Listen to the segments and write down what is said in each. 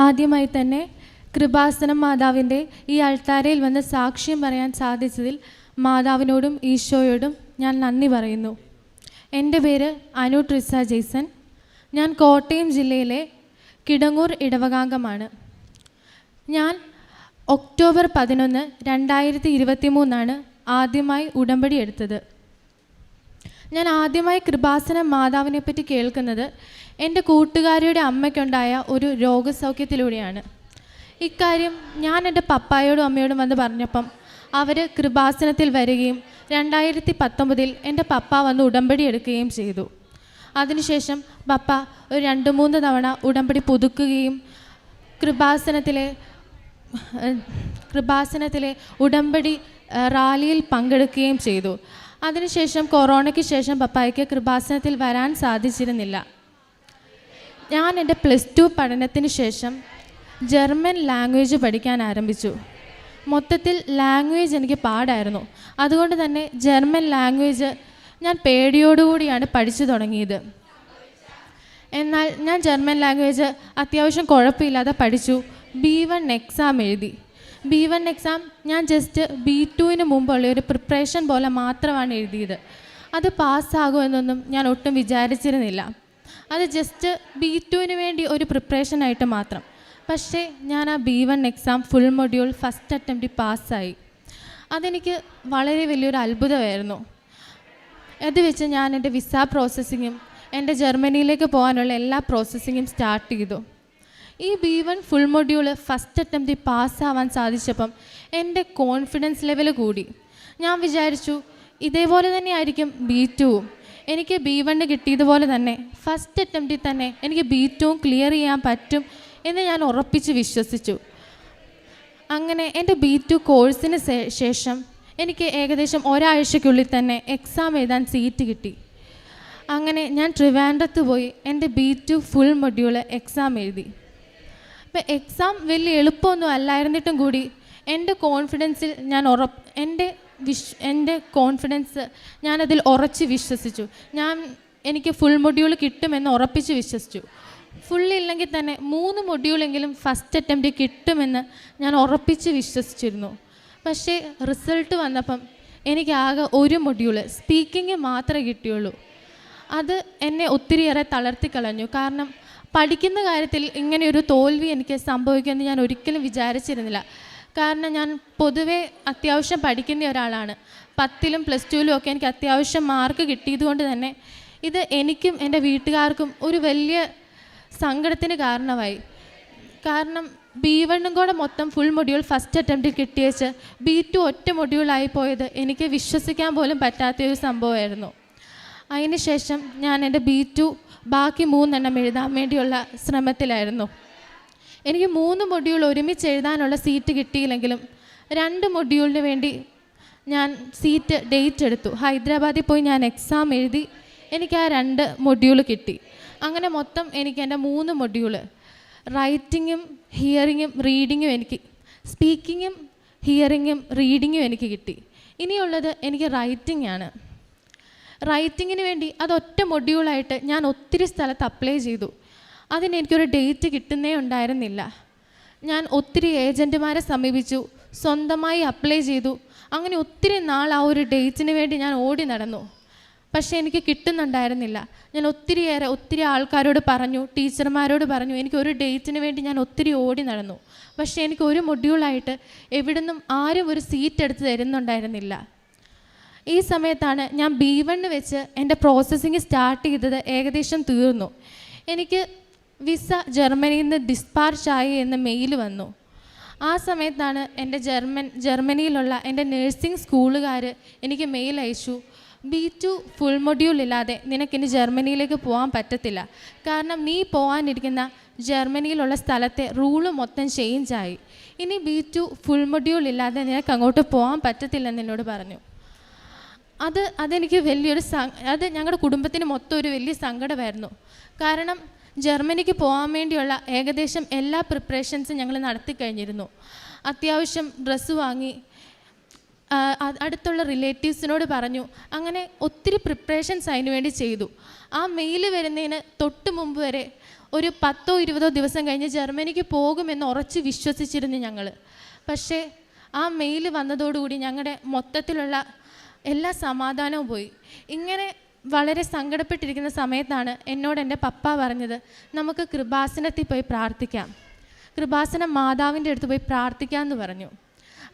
ആദ്യമായി തന്നെ കൃപാസനം മാതാവിൻ്റെ ഈ അൾത്താരയിൽ വന്ന് സാക്ഷ്യം പറയാൻ സാധിച്ചതിൽ മാതാവിനോടും ഈശോയോടും ഞാൻ നന്ദി പറയുന്നു. എൻ്റെ പേര് അനു ട്രിസ ജെയ്സൺ. ഞാൻ കോട്ടയം ജില്ലയിലെ കിടങ്ങൂർ ഇടവകാംഗമാണ്. ഞാൻ ഒക്ടോബർ 11, 2023 ആദ്യമായി ഉടമ്പടി എടുത്തത്. ഞാൻ ആദ്യമായി കൃപാസനം മാതാവിനെ പറ്റി കേൾക്കുന്നത് എൻ്റെ കൂട്ടുകാരിയുടെ അമ്മയ്ക്കുണ്ടായ ഒരു രോഗസൗഖ്യത്തിലൂടെയാണ്. ഇക്കാര്യം ഞാൻ എൻ്റെ പപ്പായോടും അമ്മയോടും വന്ന് പറഞ്ഞപ്പം അവർ കൃപാസനത്തിൽ വരികയും 2019 എൻ്റെ പപ്പ വന്ന് ഉടമ്പടി എടുക്കുകയും ചെയ്തു. അതിനുശേഷം പപ്പ ഒരു 2-3 തവണ ഉടമ്പടി പുതുക്കുകയും കൃപാസനത്തിലെ ഉടമ്പടി റാലിയിൽ പങ്കെടുക്കുകയും ചെയ്തു. അതിനുശേഷം കൊറോണയ്ക്ക് ശേഷം പപ്പായ്ക്ക് കൃപാസനത്തിൽ വരാൻ സാധിച്ചിരുന്നില്ല. ഞാൻ എൻ്റെ +2 പഠനത്തിന് ശേഷം ജർമ്മൻ ലാംഗ്വേജ് പഠിക്കാൻ ആരംഭിച്ചു. മൊത്തത്തിൽ ലാംഗ്വേജ് എനിക്ക് പാടായിരുന്നു. അതുകൊണ്ട് തന്നെ ജർമ്മൻ ലാംഗ്വേജ് ഞാൻ പേടിയോടുകൂടിയാണ് പഠിച്ചു തുടങ്ങിയത്. എന്നാൽ ഞാൻ ജർമ്മൻ ലാംഗ്വേജ് അത്യാവശ്യം കുഴപ്പമില്ലാതെ പഠിച്ചു. B1 എക്സാം എഴുതി. B1 എക്സാം ഞാൻ ജസ്റ്റ് B2 മുമ്പുള്ള ഒരു പ്രിപ്പറേഷൻ പോലെ മാത്രമാണ് എഴുതിയത്. അത് പാസ്സാകുമെന്നൊന്നും ഞാൻ ഒട്ടും വിചാരിച്ചിരുന്നില്ല. അത് ജസ്റ്റ് B2 വേണ്ടി ഒരു പ്രിപ്പറേഷനായിട്ട് മാത്രം. പക്ഷേ ഞാൻ ആ B1 exam full module first attempt പാസ്സായി. അതെനിക്ക് വളരെ വലിയൊരു അത്ഭുതമായിരുന്നു. അത് വെച്ച് ഞാൻ എൻ്റെ വിസ പ്രോസസ്സിങ്ങും എൻ്റെ ജർമ്മനിയിലേക്ക് പോകാനുള്ള എല്ലാ പ്രോസസ്സിങ്ങും സ്റ്റാർട്ട് ചെയ്തു. ഈ B1 full module first attempt പാസ്സാവാൻ സാധിച്ചപ്പം എൻ്റെ കോൺഫിഡൻസ് ലെവൽ കൂടി. ഞാൻ വിചാരിച്ചു ഇതേപോലെ തന്നെ ആയിരിക്കും B2. എനിക്ക് B1 കിട്ടിയതുപോലെ തന്നെ ഫസ്റ്റ് അറ്റംപ്റ്റിൽ തന്നെ എനിക്ക് B2 ക്ലിയർ ചെയ്യാൻ പറ്റും എന്ന് ഞാൻ ഉറപ്പിച്ച് വിശ്വസിച്ചു. അങ്ങനെ എൻ്റെ B2 കോഴ്സിന് ശേഷം എനിക്ക് ഏകദേശം ഒരാഴ്ചയ്ക്കുള്ളിൽ തന്നെ എക്സാം എഴുതാൻ സീറ്റ് കിട്ടി. അങ്ങനെ ഞാൻ ട്രിവാൻഡ്രത്ത് പോയി എൻ്റെ B2 ഫുൾ മൊഡ്യൂൾ എക്സാം എഴുതി. അപ്പോൾ എക്സാം വലിയ എളുപ്പമൊന്നും അല്ലായിരുന്നിട്ടും കൂടി എൻ്റെ കോൺഫിഡൻസിൽ എൻ്റെ കോൺഫിഡൻസ് ഞാനതിൽ ഉറച്ച് വിശ്വസിച്ചു. എനിക്ക് ഫുൾ മൊഡ്യൂൾ കിട്ടുമെന്ന് ഉറപ്പിച്ച് വിശ്വസിച്ചു. ഫുള്ളില്ലെങ്കിൽ തന്നെ 3 മൊഡ്യൂളെങ്കിലും ഫസ്റ്റ് അറ്റംപ്റ്റ് കിട്ടുമെന്ന് ഞാൻ ഉറപ്പിച്ച് വിശ്വസിച്ചിരുന്നു. പക്ഷേ റിസൾട്ട് വന്നപ്പം എനിക്ക് ആകെ 1 മൊഡ്യൂൾ സ്പീക്കിംഗ് മാത്രമേ കിട്ടിയുള്ളൂ. അത് എന്നെ ഒത്തിരിയേറെ തളർത്തിക്കളഞ്ഞു. കാരണം പഠിക്കുന്ന കാര്യത്തിൽ ഇങ്ങനെയൊരു തോൽവി എനിക്ക് സംഭവിക്കുമെന്ന് ഞാൻ ഒരിക്കലും വിചാരിച്ചിരുന്നില്ല. കാരണം ഞാൻ പൊതുവേ അത്യാവശ്യം പഠിക്കുന്ന ഒരാളാണ്. 10ലും +2ലും ഒക്കെ എനിക്ക് അത്യാവശ്യം മാർക്ക് കിട്ടിയതുകൊണ്ട് തന്നെ ഇത് എനിക്കും എൻ്റെ വീട്ടുകാർക്കും ഒരു വലിയ സങ്കടത്തിന് കാരണമായി. കാരണം B1 കൂടെ മൊത്തം ഫുൾ മൊഡ്യൂൾ ഫസ്റ്റ് അറ്റംപ്റ്റ് കിട്ടിയേച്ച് B2 ഒറ്റ മൊഡ്യൂളായി പോയത് എനിക്ക് വിശ്വസിക്കാൻ പോലും പറ്റാത്തൊരു സംഭവമായിരുന്നു. അതിന് ശേഷം ഞാൻ എൻ്റെ B2 ബാക്കി 3 എഴുതാൻ വേണ്ടിയുള്ള ശ്രമത്തിലായിരുന്നു. എനിക്ക് 3 മൊഡ്യൂൾ ഒരുമിച്ച് എഴുതാനുള്ള സീറ്റ് കിട്ടിയില്ലെങ്കിലും 2 മൊഡ്യൂളിന് വേണ്ടി ഞാൻ ഡേറ്റ് എടുത്തു. ഹൈദരാബാദിൽ പോയി ഞാൻ എക്സാം എഴുതി. എനിക്ക് ആ 2 മൊഡ്യൂൾ കിട്ടി. അങ്ങനെ മൊത്തം എനിക്ക് എൻ്റെ 3 മൊഡ്യൂൾ റൈറ്റിങ്ങും ഹിയറിങ്ങും റീഡിങ്ങും സ്പീക്കിങ്ങും ഹിയറിങ്ങും റീഡിങ്ങും എനിക്ക് കിട്ടി. ഇനിയുള്ളത് എനിക്ക് റൈറ്റിംഗ് ആണ്. റൈറ്റിങ്ങിന് വേണ്ടി അതൊറ്റ മൊഡ്യൂളായിട്ട് ഞാൻ ഒത്തിരി സ്ഥലത്ത് അപ്ലൈ ചെയ്തു. അതിനെനിക്കൊരു ഡേറ്റ് കിട്ടുന്നേ ഉണ്ടായിരുന്നില്ല. ഞാൻ ഒത്തിരി ഏജൻറ്റുമാരെ സമീപിച്ചു, സ്വന്തമായി അപ്ലൈ ചെയ്തു. അങ്ങനെ ഒത്തിരി നാൾ ആ ഒരു ഡേറ്റിന് വേണ്ടി ഞാൻ ഓടി നടന്നു. പക്ഷേ എനിക്ക് കിട്ടുന്നുണ്ടായിരുന്നില്ല. ഞാൻ ഒത്തിരി ആൾക്കാരോട് പറഞ്ഞു, ടീച്ചർമാരോട് പറഞ്ഞു. എനിക്കൊരു ഡേറ്റിന് വേണ്ടി ഞാൻ ഒത്തിരി ഓടി നടന്നു. പക്ഷേ എനിക്ക് ഒരു മൊഡ്യൂളായിട്ട് എവിടുന്നും ആരും ഒരു സീറ്റ് എടുത്ത് തരുന്നുണ്ടായിരുന്നില്ല. ഈ സമയത്താണ് ഞാൻ B1 വെച്ച് എൻ്റെ പ്രോസസ്സിങ് സ്റ്റാർട്ട് ചെയ്തത്. ഏകദേശം തീർന്നു. എനിക്ക് വിസ ജർമ്മനിയിൽ നിന്ന് ഡിസ്പാർച്ച് ആയി എന്ന് മെയിൽ വന്നു. ആ സമയത്താണ് എൻ്റെ ജർമ്മനിയിലുള്ള എൻ്റെ നഴ്സിംഗ് സ്കൂളുകാർ എനിക്ക് മെയിൽ അയച്ചു. B2 ഫുൾ മൊഡ്യൂൾ ഇല്ലാതെ നിനക്കിനി ജർമ്മനിയിലേക്ക് പോകാൻ പറ്റത്തില്ല. കാരണം നീ പോകാനിരിക്കുന്ന ജർമ്മനിയിലുള്ള സ്ഥലത്തെ റൂള് മൊത്തം ചേഞ്ചായി. ഇനി B2 ഫുൾ മൊഡ്യൂൾ ഇല്ലാതെ നിനക്ക് അങ്ങോട്ട് പോകാൻ പറ്റത്തില്ലെന്ന് എന്നോട് പറഞ്ഞു. അതെനിക്ക് അത് ഞങ്ങളുടെ കുടുംബത്തിന് മൊത്തം ഒരു വലിയ സങ്കടമായിരുന്നു. കാരണം ജർമ്മനിക്ക് പോകാൻ വേണ്ടിയുള്ള ഏകദേശം എല്ലാ പ്രിപ്പറേഷൻസും ഞങ്ങൾ നടത്തി കഴിഞ്ഞിരുന്നു. അത്യാവശ്യം ഡ്രസ്സ് വാങ്ങി, അടുത്തുള്ള റിലേറ്റീവ്സിനോട് പറഞ്ഞു. അങ്ങനെ ഒത്തിരി പ്രിപ്പറേഷൻസ് അതിന് വേണ്ടി ചെയ്തു. ആ മെയിൽ വരുന്നതിന് തൊട്ട് മുമ്പ് വരെ ഒരു 10-20 ദിവസം കഴിഞ്ഞ് ജർമ്മനിക്ക് പോകുമെന്ന് ഉറച്ച് വിശ്വസിച്ചിരുന്നു ഞങ്ങൾ. പക്ഷേ ആ മെയിൽ വന്നതോടുകൂടി ഞങ്ങളുടെ മൊത്തത്തിലുള്ള എല്ലാ സമാധാനവും പോയി. ഇങ്ങനെ വളരെ സങ്കടപ്പെട്ടിരിക്കുന്ന സമയത്താണ് എന്നോട് എൻ്റെ പപ്പ പറഞ്ഞത്, നമുക്ക് കൃപാസനത്തിൽ പോയി പ്രാർത്ഥിക്കാം, കൃപാസനം മാതാവിൻ്റെ അടുത്ത് പോയി പ്രാർത്ഥിക്കാമെന്ന് പറഞ്ഞു.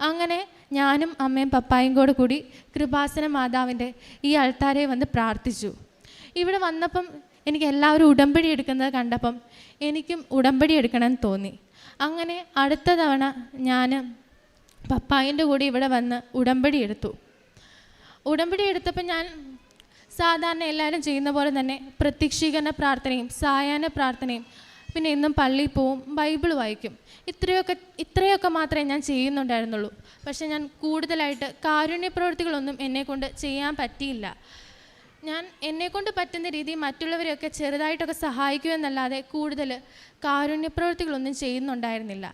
അങ്ങനെ ഞാനും അമ്മയും പപ്പായും കൂടി കൃപാസന മാതാവിൻ്റെ ഈ അൾത്താരയിൽ വന്ന് പ്രാർത്ഥിച്ചു. ഇവിടെ വന്നപ്പം എനിക്ക് എല്ലാവരും ഉടമ്പടി എടുക്കുന്നത് കണ്ടപ്പം എനിക്കും ഉടമ്പടി എടുക്കണമെന്ന് തോന്നി. അങ്ങനെ അടുത്ത തവണ ഞാൻ പപ്പായിൻ്റെ കൂടെ ഇവിടെ വന്ന് ഉടമ്പടി എടുത്തു. ഉടമ്പടി എടുത്തപ്പോൾ ഞാൻ സാധാരണ എല്ലാവരും ചെയ്യുന്ന പോലെ തന്നെ പ്രത്യക്ഷീകരണ പ്രാർത്ഥനയും സായാഹ്ന പ്രാർത്ഥനയും പിന്നെ എന്നും പള്ളിയിൽ പോവും, ബൈബിൾ വായിക്കും. ഇത്രയൊക്കെ മാത്രമേ ഞാൻ ചെയ്യുന്നുണ്ടായിരുന്നുള്ളൂ. പക്ഷേ ഞാൻ കൂടുതലായിട്ട് കാരുണ്യ പ്രവൃത്തികളൊന്നും എന്നെക്കൊണ്ട് ചെയ്യാൻ പറ്റിയില്ല. ഞാൻ എന്നെക്കൊണ്ട് പറ്റുന്ന രീതിയിൽ മറ്റുള്ളവരെയൊക്കെ ചെറുതായിട്ടൊക്കെ സഹായിക്കുമെന്നല്ലാതെ കൂടുതൽ കാരുണ്യപ്രവൃത്തികളൊന്നും ചെയ്യുന്നുണ്ടായിരുന്നില്ല.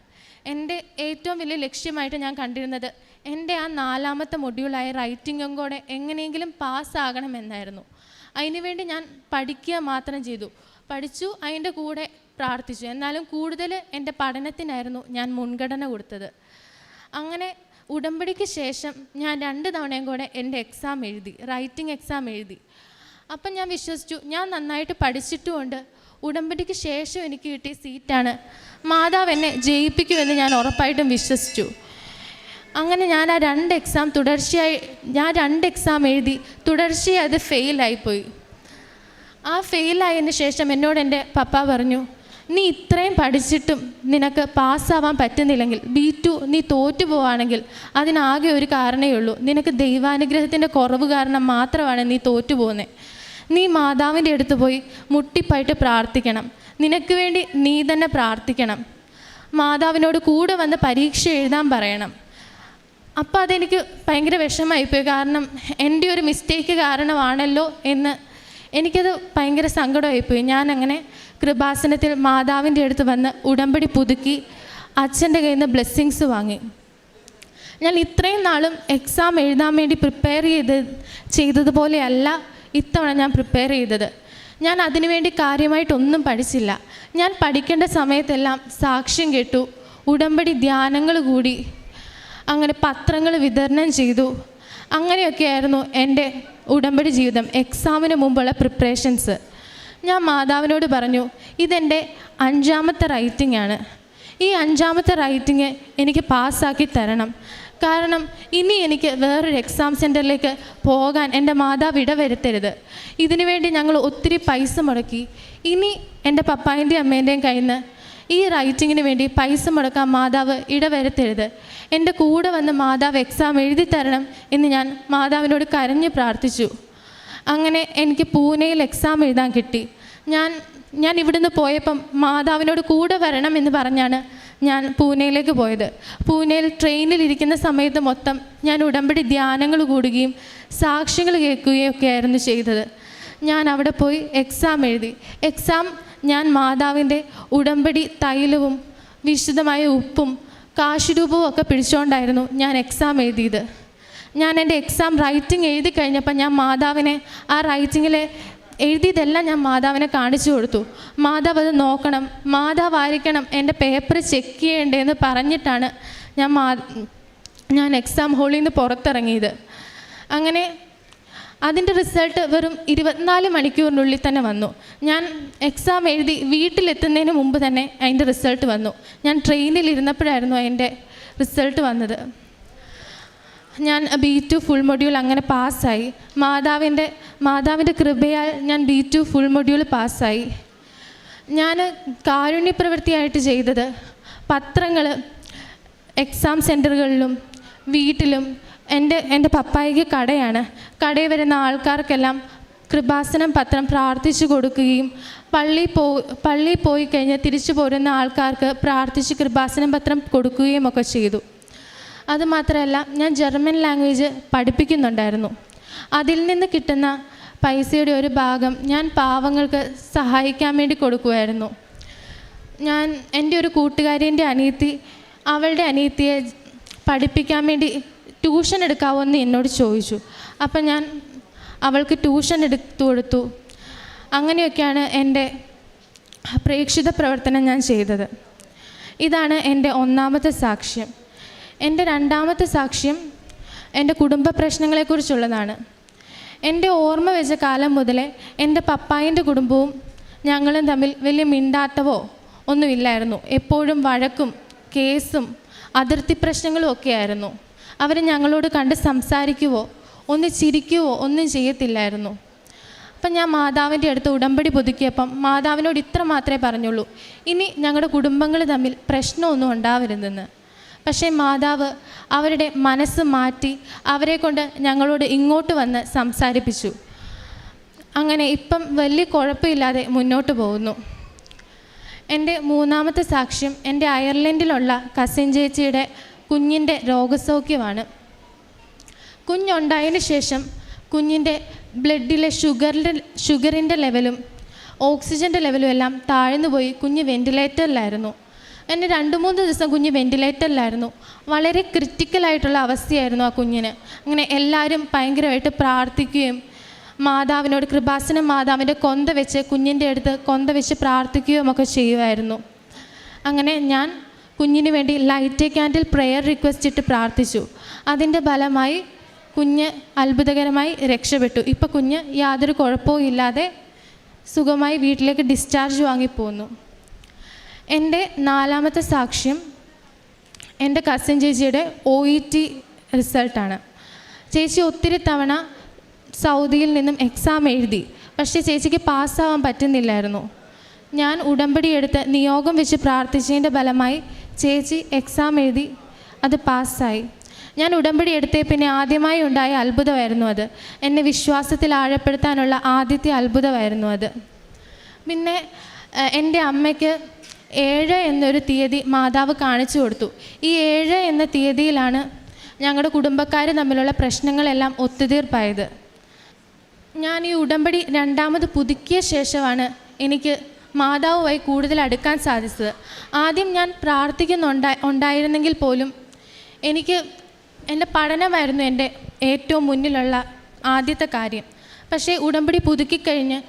എൻ്റെ ഏറ്റവും വലിയ ലക്ഷ്യമായിട്ട് ഞാൻ കണ്ടിരുന്നത് എൻ്റെ ആ 4ാമത്തെ മൊഡ്യൂളായ റൈറ്റിങ്ങും കൂടെ എങ്ങനെയെങ്കിലും പാസ്സാകണമെന്നായിരുന്നു. അതിനുവേണ്ടി ഞാൻ പഠിക്കുക മാത്രം ചെയ്തു, പഠിച്ചു, അതിൻ്റെ കൂടെ പ്രാർത്ഥിച്ചു. എന്നാലും കൂടുതൽ എൻ്റെ പഠനത്തിനായിരുന്നു ഞാൻ മുൻഗണന കൊടുത്തത്. അങ്ങനെ ഉടമ്പടിക്ക് ശേഷം ഞാൻ 2 തവണയും കൂടെ എൻ്റെ എക്സാം എഴുതി, റൈറ്റിംഗ് എക്സാം എഴുതി. അപ്പം ഞാൻ വിശ്വസിച്ചു, ഞാൻ നന്നായിട്ട് പഠിച്ചിട്ടുമുണ്ട്, ഉടമ്പടിക്ക് ശേഷം എനിക്ക് കിട്ടിയ സീറ്റാണ്, മാതാവ് എന്നെ ജയിപ്പിക്കുമെന്ന് ഞാൻ ഉറപ്പായിട്ടും വിശ്വസിച്ചു. അങ്ങനെ ഞാൻ ആ 2 എക്സാം എഴുതി തുടർച്ചയായി അത് ഫെയിലായിപ്പോയി. ആ ഫെയിലായതിന് ശേഷം എന്നോട് എൻ്റെ പപ്പ പറഞ്ഞു, നീ ഇത്രയും പഠിച്ചിട്ടും നിനക്ക് പാസ്സാവാൻ പറ്റുന്നില്ലെങ്കിൽ, B2 നീ തോറ്റു പോവുകയാണെങ്കിൽ അതിനാകെ ഒരു കാരണമേ ഉള്ളൂ, നിനക്ക് ദൈവാനുഗ്രഹത്തിൻ്റെ കുറവ് കാരണം മാത്രമാണ് നീ തോറ്റു പോകുന്നത്. നീ മാതാവിൻ്റെ അടുത്ത് പോയി മുട്ടിപ്പായിട്ട് പ്രാർത്ഥിക്കണം, നിനക്ക് വേണ്ടി നീ തന്നെ പ്രാർത്ഥിക്കണം, മാതാവിനോട് കൂടെ വന്ന് പരീക്ഷ എഴുതാൻ പറയണം. അപ്പോൾ അതെനിക്ക് ഭയങ്കര വിഷമമായിപ്പോയി. കാരണം എൻ്റെ ഒരു മിസ്റ്റേക്ക് കാരണമാണല്ലോ എന്ന് എനിക്കത് ഭയങ്കര സങ്കടമായിപ്പോയി. ഞാനങ്ങനെ കൃപാസനത്തിൽ മാതാവിൻ്റെ അടുത്ത് വന്ന് ഉടമ്പടി പുതുക്കി അച്ഛൻ്റെ കയ്യിൽ നിന്ന് ബ്ലെസ്സിങ്സ് വാങ്ങി. ഞാൻ ഇത്രയും നാളും എക്സാം എഴുതാൻ വേണ്ടി പ്രിപ്പയർ ചെയ്തതുപോലെയല്ല ഇത്തവണ ഞാൻ പ്രിപ്പയർ ചെയ്തത്. ഞാൻ അതിനുവേണ്ടി കാര്യമായിട്ടൊന്നും പഠിച്ചില്ല. ഞാൻ പഠിക്കേണ്ട സമയത്തെല്ലാം സാക്ഷ്യം കേട്ടു, ഉടമ്പടി ധ്യാനങ്ങൾ കൂടി, അങ്ങനെ പത്രങ്ങൾ വിതരണം ചെയ്തു. അങ്ങനെയൊക്കെയായിരുന്നു എൻ്റെ ഉടമ്പടി ജീവിതം. എക്സാമിന് മുമ്പുള്ള പ്രിപ്പറേഷൻസ്. ഞാൻ മാതാവിനോട് പറഞ്ഞു, ഇതെൻ്റെ 5ാമത്തെ റൈറ്റിംഗ് ആണ്, ഈ 5ാമത്തെ റൈറ്റിംഗ് എനിക്ക് പാസ്സാക്കി തരണം. കാരണം ഇനി എനിക്ക് വേറൊരു എക്സാം സെൻറ്ററിലേക്ക് പോകാൻ എൻ്റെ മാതാവ് ഇടവരുത്തരുത്. ഇതിനു വേണ്ടി ഞങ്ങൾ ഒത്തിരി പൈസ മുടക്കി. ഇനി എൻ്റെ പപ്പായൻ്റെയും അമ്മേൻ്റെയും കയ്യിൽ നിന്ന് ഈ റൈറ്റിങ്ങിന് വേണ്ടി പൈസ മുടക്കാൻ മാതാവ് ഇടവരുത്തരുത്. എൻ്റെ കൂടെ വന്ന് മാതാവ് എക്സാം എഴുതി തരണം എന്ന് ഞാൻ മാതാവിനോട് കരഞ്ഞ് പ്രാർത്ഥിച്ചു. അങ്ങനെ എനിക്ക് പൂനെയിൽ എക്സാം എഴുതാൻ കിട്ടി. ഞാൻ ഇവിടുന്ന് പോയപ്പം മാതാവിനോട് കൂടെ വരണം എന്ന് പറഞ്ഞാണ് ഞാൻ പൂനെയിലേക്ക് പോയത്. പൂനെയിൽ ട്രെയിനിലിരിക്കുന്ന സമയത്ത് മൊത്തം ഞാൻ ഉടമ്പടി ധ്യാനങ്ങൾ കൂടുകയും സാക്ഷ്യങ്ങൾ കേൾക്കുകയും ഒക്കെ ആയിരുന്നു ചെയ്തത്. ഞാൻ അവിടെ പോയി എക്സാം എഴുതി. ഞാൻ മാതാവിൻ്റെ ഉടമ്പടി തൈലവും വിശുദ്ധമായ ഉപ്പും കാശുരൂപവും ഒക്കെ പിടിച്ചുകൊണ്ടായിരുന്നു ഞാൻ എക്സാം എഴുതിയത്. ഞാൻ എൻ്റെ എക്സാം റൈറ്റിംഗ് എഴുതി കഴിഞ്ഞപ്പോൾ ഞാൻ മാതാവിനെ ആ റൈറ്റിങ്ങിൽ എഴുതിയതെല്ലാം ഞാൻ മാതാവിനെ കാണിച്ചു കൊടുത്തു. മാതാവ് അത് നോക്കണം, മാതാവായിരിക്കണം എൻ്റെ പേപ്പർ ചെക്ക് ചെയ്യേണ്ടതെന്ന് പറഞ്ഞിട്ടാണ് ഞാൻ എക്സാം ഹാളിൽ നിന്ന് പുറത്തിറങ്ങിയത്. അങ്ങനെ അതിൻ്റെ റിസൾട്ട് വെറും 24 മണിക്കൂറിനുള്ളിൽ തന്നെ വന്നു. ഞാൻ എക്സാം എഴുതി വീട്ടിലെത്തുന്നതിന് മുമ്പ് തന്നെ അതിൻ്റെ റിസൾട്ട് വന്നു. ഞാൻ ട്രെയിനിലിരുന്നപ്പോഴായിരുന്നു അതിൻ്റെ റിസൾട്ട് വന്നത്. ഞാൻ B2 ഫുൾ മൊഡ്യൂൾ അങ്ങനെ പാസ്സായി. മാതാവിൻ്റെ കൃപയാൽ ഞാൻ B2 ഫുൾ മൊഡ്യൂൾ പാസ്സായി. ഞാൻ കാരുണ്യപ്രവൃത്തിയായിട്ട് ചെയ്തത് പത്രങ്ങൾ എക്സാം സെൻറ്ററുകളിലും വീട്ടിലും, എൻ്റെ പപ്പായ്ക്ക് കടയാണ്, കടയിൽ വരുന്ന ആൾക്കാർക്കെല്ലാം കൃപാസനം പത്രം പ്രാർത്ഥിച്ചു കൊടുക്കുകയും പള്ളിയിൽ പോയി കഴിഞ്ഞ് തിരിച്ചു പോരുന്ന ആൾക്കാർക്ക് പ്രാർത്ഥിച്ച് കൃപാസനം പത്രം കൊടുക്കുകയും ഒക്കെ ചെയ്തു. അതുമാത്രമല്ല, ഞാൻ ജർമ്മൻ ലാംഗ്വേജ് പഠിപ്പിക്കുന്നുണ്ടായിരുന്നു. അതിൽ നിന്ന് കിട്ടുന്ന പൈസയുടെ ഒരു ഭാഗം ഞാൻ പാവങ്ങൾക്ക് സഹായിക്കാൻ വേണ്ടി കൊടുക്കുമായിരുന്നു. എൻ്റെ ഒരു കൂട്ടുകാരിൻ്റെ അവളുടെ അനിയത്തിയെ പഠിപ്പിക്കാൻ വേണ്ടി ട്യൂഷൻ എടുക്കാമോ എന്ന് എന്നോട് ചോദിച്ചു. അപ്പം ഞാൻ അവൾക്ക് ട്യൂഷൻ എടുത്തു കൊടുത്തു. അങ്ങനെയൊക്കെയാണ് എൻ്റെ പ്രേക്ഷിത പ്രവർത്തനം ഞാൻ ചെയ്തത്. ഇതാണ് എൻ്റെ ഒന്നാമത്തെ സാക്ഷ്യം. എൻ്റെ രണ്ടാമത്തെ സാക്ഷ്യം എൻ്റെ കുടുംബ പ്രശ്നങ്ങളെക്കുറിച്ചുള്ളതാണ്. എൻ്റെ ഓർമ്മ വെച്ച കാലം മുതലേ എൻ്റെ പപ്പായിൻ്റെ കുടുംബവും ഞങ്ങളും തമ്മിൽ വലിയ മിണ്ടാട്ടവോ ഒന്നുമില്ലായിരുന്നു. എപ്പോഴും വഴക്കും കേസും അതിർത്തി പ്രശ്നങ്ങളും ഒക്കെ ആയിരുന്നു. അവർ ഞങ്ങളോട് കണ്ട് സംസാരിക്കുവോ ഒന്ന് ചിരിക്കുവോ ഒന്നും ചെയ്യത്തില്ലായിരുന്നു. അപ്പം ഞാൻ മാതാവിൻ്റെ അടുത്ത് ഉടമ്പടി പുതുക്കിയപ്പം മാതാവിനോട് ഇത്ര മാത്രമേ പറഞ്ഞുള്ളൂ, ഇനി ഞങ്ങളുടെ കുടുംബങ്ങൾ തമ്മിൽ പ്രശ്നമൊന്നും ഉണ്ടാവരുതെന്ന്. പക്ഷേ മാതാവ് അവരുടെ മനസ്സ് മാറ്റി അവരെ കൊണ്ട് ഞങ്ങളോട് ഇങ്ങോട്ട് വന്ന് സംസാരിപ്പിച്ചു. അങ്ങനെ ഇപ്പം വലിയ കുഴപ്പമില്ലാതെ മുന്നോട്ട് പോകുന്നു. എൻ്റെ മൂന്നാമത്തെ സാക്ഷ്യം എൻ്റെ അയർലൻഡിലുള്ള കസിൻ ചേച്ചിയുടെ കുഞ്ഞിൻ്റെ രോഗസൗഖ്യമാണ്. കുഞ്ഞുണ്ടായതിന് ശേഷം കുഞ്ഞിൻ്റെ ബ്ലഡിലെ ഷുഗറിൻ്റെ ലെവലും ഓക്സിജൻ്റെ ലെവലും എല്ലാം താഴ്ന്നു പോയി. കുഞ്ഞ് വെൻറ്റിലേറ്ററിലായിരുന്നു. എന്നെ 2-3 ദിവസം കുഞ്ഞ് വെൻറ്റിലേറ്ററിലായിരുന്നു. വളരെ ക്രിറ്റിക്കലായിട്ടുള്ള അവസ്ഥയായിരുന്നു ആ കുഞ്ഞിന്. അങ്ങനെ എല്ലാവരും ഭയങ്കരമായിട്ട് പ്രാർത്ഥിക്കുകയും മാതാവിനോട് കൃപാസന മാതാവിൻ്റെ കൊന്ത വെച്ച് കുഞ്ഞിൻ്റെ അടുത്ത് കൊന്ത വെച്ച് പ്രാർത്ഥിക്കുകയും ഒക്കെ ചെയ്യുമായിരുന്നു. അങ്ങനെ ഞാൻ കുഞ്ഞിന് വേണ്ടി light A candle prayer request ഇട്ട് പ്രാർത്ഥിച്ചു. അതിൻ്റെ ഫലമായി കുഞ്ഞ് അത്ഭുതകരമായി രക്ഷപ്പെട്ടു. ഇപ്പോൾ കുഞ്ഞ് യാതൊരു കുഴപ്പവും ഇല്ലാതെ സുഖമായി വീട്ടിലേക്ക് ഡിസ്ചാർജ് വാങ്ങിപ്പോന്നു. എൻ്റെ നാലാമത്തെ സാക്ഷ്യം എൻ്റെ കസിൻ ചേച്ചിയുടെ OET റിസൾട്ടാണ്. ചേച്ചി ഒത്തിരി തവണ സൗദിയിൽ നിന്നും എക്സാം എഴുതി, പക്ഷേ ചേച്ചിക്ക് പാസ്സാവാൻ പറ്റുന്നില്ലായിരുന്നു. ഞാൻ ഉടമ്പടി എടുത്ത് നിയോഗം വെച്ച് പ്രാർത്ഥിച്ചതിൻ്റെ ഫലമായി ചേച്ചി എക്സാം എഴുതി അത് പാസ്സായി. ഞാൻ ഉടമ്പടി എടുത്തേ പിന്നെ ആദ്യമായി ഉണ്ടായ അത്ഭുതമായിരുന്നു അത്. എന്നെ വിശ്വാസത്തിൽ ആഴപ്പെടുത്താനുള്ള ആദ്യത്തെ അത്ഭുതമായിരുന്നു അത്. പിന്നെ എൻ്റെ അമ്മയ്ക്ക് 7 എന്നൊരു തീയതി മാതാവ് കാണിച്ചു കൊടുത്തു. ഈ 7 എന്ന തീയതിയിലാണ് ഞങ്ങളുടെ കുടുംബക്കാർ തമ്മിലുള്ള പ്രശ്നങ്ങളെല്ലാം ഒത്തുതീർപ്പായത്. ഞാൻ ഈ ഉടമ്പടി രണ്ടാമത് പുതുക്കിയ ശേഷമാണ് എനിക്ക് മാതാവുമായി കൂടുതൽ അടുക്കാൻ സാധിച്ചത്. ആദ്യം ഞാൻ ഉണ്ടായിരുന്നെങ്കിൽ പോലും എനിക്ക് എൻ്റെ പഠനമായിരുന്നു എൻ്റെ ഏറ്റവും മുന്നിലുള്ള ആദ്യത്തെ കാര്യം. പക്ഷേ ഉടമ്പടി പുതുക്കിക്കഴിഞ്ഞ്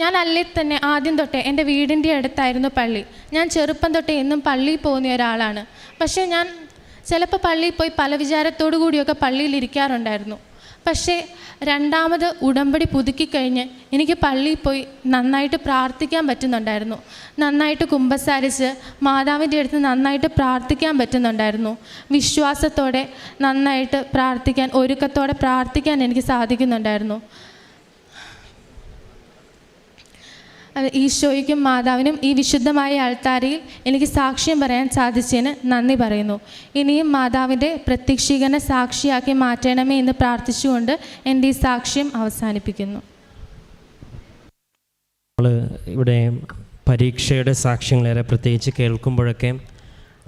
ഞാൻ അല്ലെങ്കിൽ തന്നെ ആദ്യം തൊട്ടേ എൻ്റെ വീടിൻ്റെ അടുത്തായിരുന്നു പള്ളി. ഞാൻ ചെറുപ്പം തൊട്ടേ എന്നും പള്ളിയിൽ പോകുന്ന ഒരാളാണ്. പക്ഷേ ഞാൻ ചിലപ്പോൾ പള്ളിയിൽ പോയി പല വിചാരത്തോടു കൂടിയൊക്കെ പള്ളിയിൽ ഇരിക്കാറുണ്ടായിരുന്നു. പക്ഷേ രണ്ടാമത് ഉടമ്പടി പുതുക്കിക്കഴിഞ്ഞ് എനിക്ക് പള്ളിയിൽ പോയി നന്നായിട്ട് പ്രാർത്ഥിക്കാൻ പറ്റുന്നുണ്ടായിരുന്നു. നന്നായിട്ട് കുമ്പസാരിച്ച് മാതാവിൻ്റെ അടുത്ത് നന്നായിട്ട് പ്രാർത്ഥിക്കാൻ പറ്റുന്നുണ്ടായിരുന്നു. വിശ്വാസത്തോടെ നന്നായിട്ട് പ്രാർത്ഥിക്കാൻ, ഒരുക്കത്തോടെ പ്രാർത്ഥിക്കാൻ എനിക്ക് സാധിക്കുന്നുണ്ടായിരുന്നു. ഈശോയ്ക്കും മാതാവിനും ഈ വിശുദ്ധമായ അൾത്താരയിൽ എനിക്ക് സാക്ഷ്യം പറയാൻ സാധിച്ചതിന് നന്ദി പറയുന്നു. ഇനിയും മാതാവിൻ്റെ പ്രത്യക്ഷീകരണ സാക്ഷിയാക്കി മാറ്റണമേ എന്ന് പ്രാർത്ഥിച്ചുകൊണ്ട് എൻ്റെ ഈ സാക്ഷ്യം അവസാനിപ്പിക്കുന്നു. നമ്മൾ ഇവിടെ പരീക്ഷയുടെ സാക്ഷ്യങ്ങളേറെ പ്രത്യേകിച്ച് കേൾക്കുമ്പോഴൊക്കെ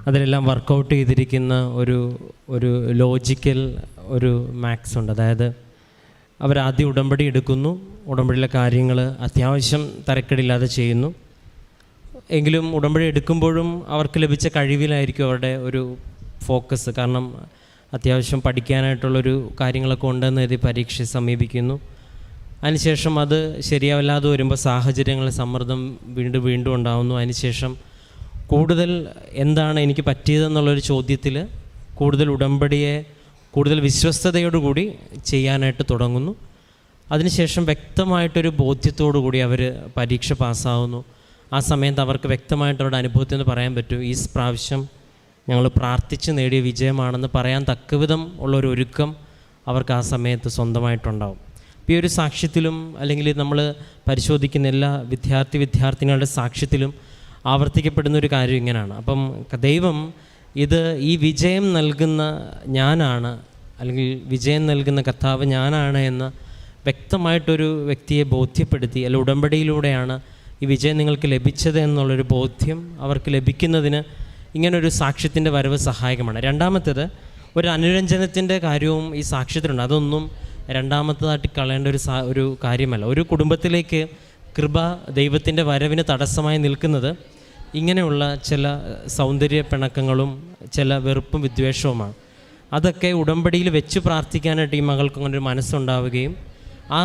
അതിലെല്ലാം വർക്കൗട്ട് ചെയ്തിരിക്കുന്ന ഒരു ലോജിക്കൽ ഒരു മാക്സ് ഉണ്ട്. അതായത് അവരാദ്യം ഉടമ്പടി എടുക്കുന്നു, ഉടമ്പടിയിലെ കാര്യങ്ങൾ അത്യാവശ്യം തരക്കേടില്ലാതെ ചെയ്യുന്നു. എങ്കിലും ഉടമ്പടി എടുക്കുമ്പോഴും അവർക്ക് ലഭിച്ച കഴിവിലായിരിക്കും അവരുടെ ഒരു ഫോക്കസ്. കാരണം അത്യാവശ്യം പഠിക്കാനായിട്ടുള്ളൊരു കാര്യങ്ങളൊക്കെ ഉണ്ടെന്ന് കരുതി പരീക്ഷയെ സമീപിക്കുന്നു. അതിനുശേഷം അത് ശരിയാവില്ലാതെ വരുമ്പോൾ സാഹചര്യങ്ങൾ സമ്മർദ്ദം വീണ്ടും ഉണ്ടാകുന്നു. അതിനുശേഷം കൂടുതൽ എന്താണ് എനിക്ക് പറ്റിയതെന്നുള്ളൊരു ചോദ്യത്തിൽ കൂടുതൽ ഉടമ്പടിയെ കൂടുതൽ വിശ്വസ്തയോടുകൂടി ചെയ്യാനായിട്ട് തുടങ്ങുന്നു. അതിനുശേഷം വ്യക്തമായിട്ടൊരു ബോധ്യത്തോടു കൂടി അവർ പരീക്ഷ പാസ്സാവുന്നു. ആ സമയത്ത് അവർക്ക് വ്യക്തമായിട്ട് അവരുടെ അനുഭവത്തിൽ നിന്ന് പറയാൻ പറ്റും, ഈ പ്രാവശ്യം ഞങ്ങൾ പ്രാർത്ഥിച്ച് നേടിയ വിജയമാണെന്ന് പറയാൻ തക്കവിധം ഉള്ളൊരു ഒരുക്കം അവർക്ക് ആ സമയത്ത് സ്വന്തമായിട്ടുണ്ടാവും. ഈ ഒരു സാക്ഷ്യത്തിലും അല്ലെങ്കിൽ നമ്മൾ പരിശോധിക്കുന്ന എല്ലാ വിദ്യാർത്ഥിനികളുടെ സാക്ഷ്യത്തിലും ആവർത്തിക്കപ്പെടുന്ന ഒരു കാര്യം ഇങ്ങനെയാണ്. അപ്പം ദൈവം ഈ വിജയം നൽകുന്ന ഞാനാണ്, അല്ലെങ്കിൽ വിജയം നൽകുന്ന കർത്താവ് ഞാനാണ് എന്ന് വ്യക്തമായിട്ടൊരു വ്യക്തിയെ ബോധ്യപ്പെടുത്തി, അല്ല ഉടമ്പടിയിലൂടെയാണ് ഈ വിജയം നിങ്ങൾക്ക് ലഭിച്ചത് എന്നുള്ളൊരു ബോധ്യം അവർക്ക് ലഭിക്കുന്നതിന് ഇങ്ങനൊരു സാക്ഷ്യത്തിൻ്റെ വരവ് സഹായകമാണ്. രണ്ടാമത്തേത് ഒരു അനുരഞ്ജനത്തിൻ്റെ കാര്യവും ഈ സാക്ഷ്യത്തിലുണ്ട്. അതൊന്നും രണ്ടാമത്തേതായിട്ട് കളയേണ്ട ഒരു കാര്യമല്ല. ഒരു കുടുംബത്തിലേക്ക് കൃപ ദൈവത്തിൻ്റെ വരവിന് തടസ്സമായി നിൽക്കുന്നത് ഇങ്ങനെയുള്ള ചില സൗന്ദര്യ പിണക്കങ്ങളും ചില വെറുപ്പും വിദ്വേഷവുമാണ്. അതൊക്കെ ഉടമ്പടിയിൽ വെച്ച് പ്രാർത്ഥിക്കാനായിട്ട് ഈ മകൾക്ക് അങ്ങനെ ഒരു മനസ്സുണ്ടാവുകയും ആ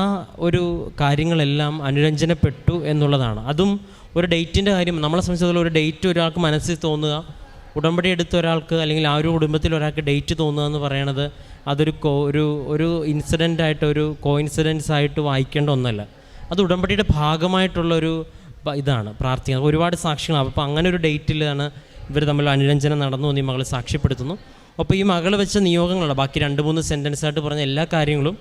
ഒരു കാര്യങ്ങളെല്ലാം അനുരഞ്ജനപ്പെട്ടു എന്നുള്ളതാണ്. അതും ഒരു ഡേറ്റിൻ്റെ കാര്യം നമ്മളെ സംബന്ധിച്ചിടത്തോളം ഒരു ഡേറ്റ് ഒരാൾക്ക് മനസ്സിൽ തോന്നുക, ഉടമ്പടി എടുത്ത ഒരാൾക്ക് അല്ലെങ്കിൽ ആ ഒരു കുടുംബത്തിൽ ഒരാൾക്ക് ഡേറ്റ് തോന്നുക എന്ന് പറയണത് അതൊരു ഒരു ഇൻസിഡൻ്റായിട്ട് ഒരു കോയിൻസിഡൻസ് ആയിട്ട് വായിക്കേണ്ട ഒന്നല്ല. അത് ഉടമ്പടിയുടെ ഭാഗമായിട്ടുള്ളൊരു ഇതാണ് പ്രാർത്ഥിക്കുന്നത്. ഒരുപാട് സാക്ഷ്യങ്ങളാണ്. അപ്പോൾ അങ്ങനെ ഒരു ഡേറ്റിലാണ് ഇവർ തമ്മിൽ അനുരഞ്ജനം നടന്നു എന്ന് ഈ മകൾ സാക്ഷ്യപ്പെടുത്തുന്നു. അപ്പോൾ ഈ മകൾ വെച്ച നിയോഗങ്ങളുണ്ട്. ബാക്കി 2-3 സെൻറ്റൻസായിട്ട് പറഞ്ഞ എല്ലാ കാര്യങ്ങളും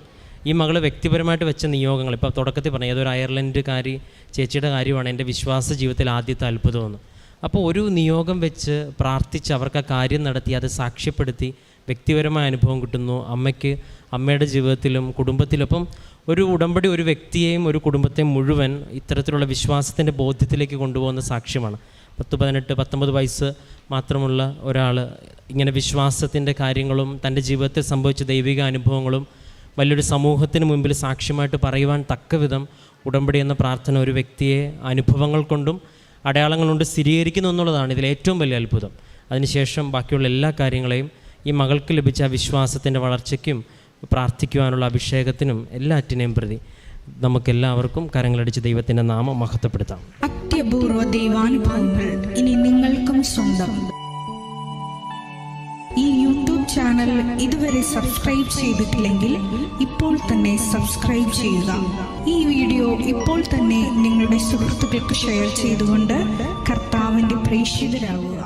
ഈ മകൾ വ്യക്തിപരമായിട്ട് വെച്ച നിയോഗങ്ങൾ. ഇപ്പോൾ തുടക്കത്തിൽ പറഞ്ഞു ഏതൊരു അയർലൻഡുകാരി ചേച്ചിയുടെ കാര്യമാണ് എൻ്റെ വിശ്വാസ ജീവിതത്തിൽ ആദ്യത്തെ അത്ഭുതമെന്ന്. അപ്പോൾ ഒരു നിയോഗം വെച്ച് പ്രാർത്ഥിച്ച് അവർക്ക് ആ കാര്യം നടത്തി അത് സാക്ഷ്യപ്പെടുത്തി വ്യക്തിപരമായ അനുഭവം കിട്ടുന്നു അമ്മയ്ക്ക്, അമ്മയുടെ ജീവിതത്തിലും കുടുംബത്തിലും. അപ്പം ഒരു ഉടമ്പടി ഒരു വ്യക്തിയെയും ഒരു കുടുംബത്തെയും മുഴുവൻ ഇത്തരത്തിലുള്ള വിശ്വാസത്തിൻ്റെ ബോധ്യത്തിലേക്ക് കൊണ്ടുപോകുന്ന സാക്ഷ്യമാണ്. 10-18-19 വയസ്സ് മാത്രമുള്ള ഒരാൾ ഇങ്ങനെ വിശ്വാസത്തിൻ്റെ കാര്യങ്ങളും തൻ്റെ ജീവിതത്തിൽ സംഭവിച്ച ദൈവിക അനുഭവങ്ങളും വലിയൊരു സമൂഹത്തിന് മുമ്പിൽ സാക്ഷ്യമായിട്ട് പറയുവാൻ തക്കവിധം ഉടമ്പടി എന്ന പ്രാർത്ഥന ഒരു വ്യക്തിയെ അനുഭവങ്ങൾ കൊണ്ടും അടയാളങ്ങൾ കൊണ്ട് സ്ഥിരീകരിക്കുന്നു എന്നുള്ളതാണ് ഇതിൽ ഏറ്റവും വലിയ അത്ഭുതം. അതിനുശേഷം ബാക്കിയുള്ള എല്ലാ കാര്യങ്ങളെയും ഈ മകൾക്ക് ലഭിച്ച വിശ്വാസത്തിൻ്റെ വളർച്ചയ്ക്കും പ്രാർത്ഥിക്കുവാനുള്ള അഭിഷേകത്തിനും എല്ലാറ്റിനെയും പ്രതി നമുക്കെല്ലാവർക്കും കരങ്ങളടിച്ച് ദൈവത്തിൻ്റെ നാമം മഹത്വപ്പെടുത്താം. അത്യപൂർവ ദൈവാനുഭവങ്ങൾ ഇനി നിങ്ങൾക്കും സ്വന്തം. ഈ യൂട്യൂബ് ചാനൽ ഇതുവരെ സബ്സ്ക്രൈബ് ചെയ്തിട്ടില്ലെങ്കിൽ ഇപ്പോൾ തന്നെ സബ്സ്ക്രൈബ് ചെയ്യുക. ഈ വീഡിയോ ഇപ്പോൾ തന്നെ നിങ്ങളുടെ സുഹൃത്തുക്കൾക്ക് ഷെയർ ചെയ്തുകൊണ്ട് കർത്താവിൻ്റെ പ്രേക്ഷിതരാകുക.